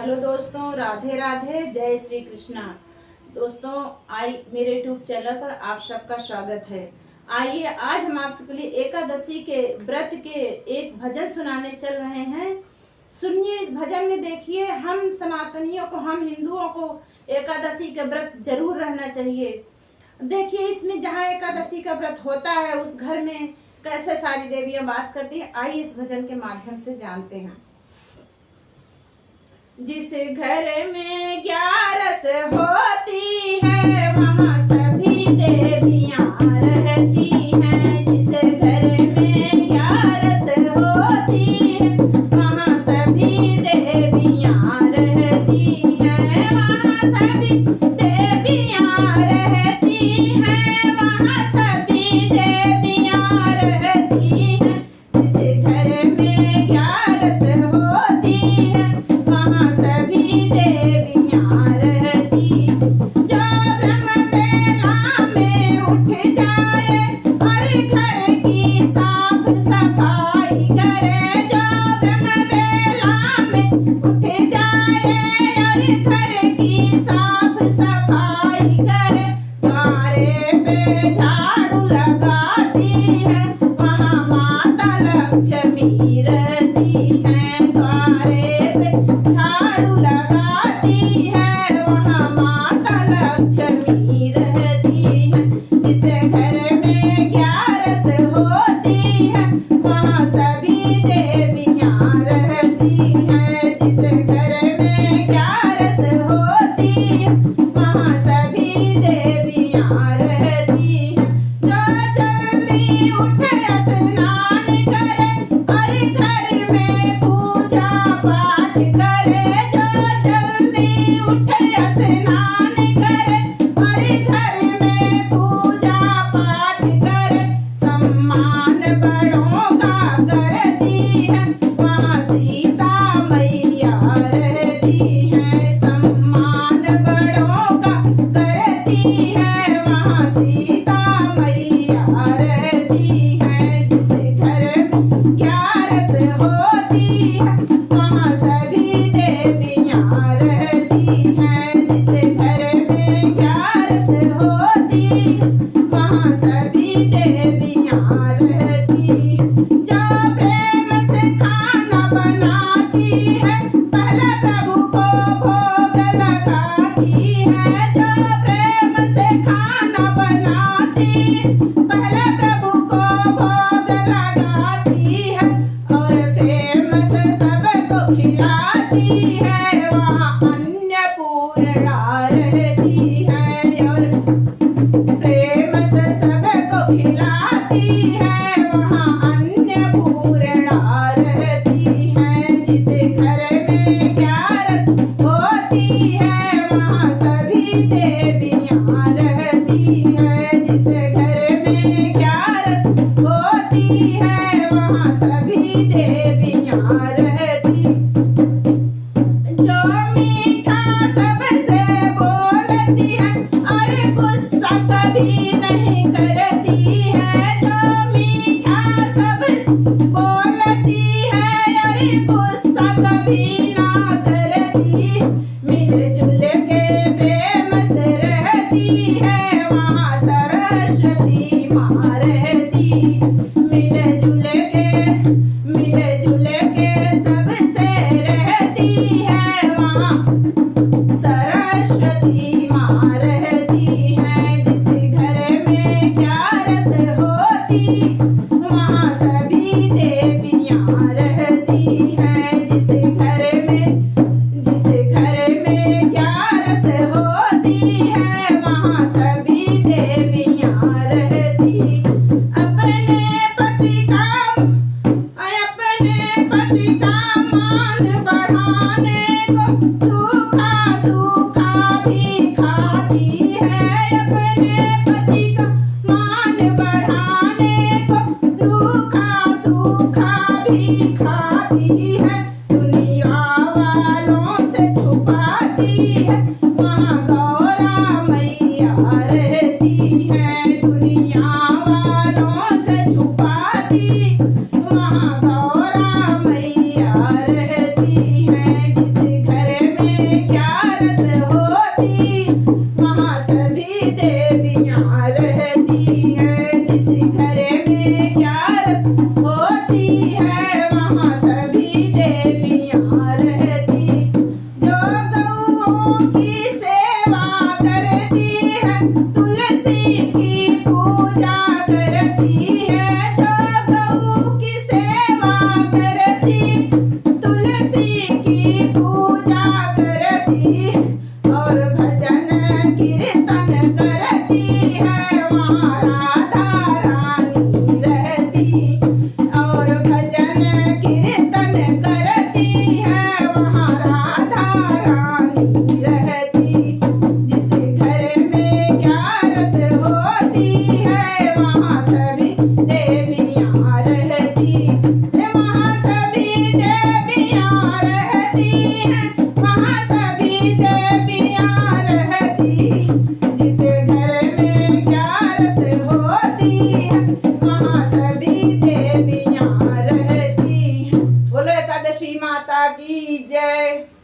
Hello दोस्तों, राधे राधे, जय श्री कृष्णा। दोस्तों, मेरे यूट्यूब चैनल पर आप सबका स्वागत है। आइए आज हम आप सबके लिए एकादशी के व्रत के एक भजन सुनाने चल रहे हैं। सुनिए, इस भजन में देखिए, हम सनातनियों को, हम हिंदुओं को एकादशी के व्रत जरूर रहना चाहिए। देखिए, इसमें जहाँ एकादशी का व्रत होता है उस घर में कैसे सारी देवियां वास करती हैं। आइए इस भजन के माध्यम से जानते हैं। जिस घर में 11 होती है वहाँ सभी देवियां रहती हैं। जिस घर में 11 होती है वहाँ सभी देवियां रहती हैं। वहाँ सभी देवियां रहती हैं। वहाँ सभी देवियां रहती हैं। जिस घर में 11 होती है वहाँ सभी देवियां रहती। जो ब्रह्म बेला में उठ जाए और घर की साफ सफाई करे। जो ब्रह्म बेला में उठ जाए और घर की साफ सफाई करे। द्वारे पे झाड़ू लगाती है वहाँ माता लक्ष्मी रहती है। द्वारे पे झाड़ू लगाती है वहाँ माता लक्ष्मी रहती है। जिस घर में 11 होती है वहाँ सभी देवियां रहती हैं। जिस घर में 11 होती है वहाँ सभी देवियां रहती हैं। जो जल्दी उठ स्नान करे और घर में पूजा पाठ करे। जो जल्दी उठ स्नान करे और घर में पूजा पाठ करे। सम्मान बड़ों का करती है वहाँ सीता मैया रहती है। सम्मान बड़ों का करती है वहाँ सीता मैया रहती है। जिस घर में 11 होती है वहाँ सभी देवियां रहती हैं। जिस घर में 11 होती है वहाँ सभी देवियां रहती। जो प्रेम से खाना बनाती है पहले प्रभु को भोग लगाती है। जो प्रेम से खाना बनाती है पहले प्रभु को भोग लगाती है और प्रेम से सबको खिलाती है। वहाँ अन्नपूर्णा रहती है और प्रेम से सबको खिलाती है। वहाँ अन्नपूर्णा रहती है। जिस घर में 11 होती है वहाँ सभी देवियां रहती हैं। जिस घर में 11 होती है वहाँ सभी देवियां रहती। जो मीठा सबसे बोलती है और गुस्सा कभी नहीं करती है। जो मीठा सबसे बोलती है और गुस्सा कभी ना करती। मिलजुल के प्रेम से रहती है वहाँ सरस्वती माँ रहती। मिलजुल के सबसे रहती है वहाँ सरस्वती माँ रहती है। जिस घर में 11 होती वहाँ सभी देवियां रहती हैं। जिस घर में 11 होती है वहाँ सभी देवियां रहती। अपने पति का मान बढ़ाने को सूखा सूखा भी खाती है। अपने पति का मान बढ़ाने को सूखा सूखा भी खाती है। दुनिया वालों से छुपाती है वहाँ गौरा मैया रहती है। दुनिया वालों से छुपाती वहाँ गौरा मैया रहती है। जिस घर में एकादशी माता की जय।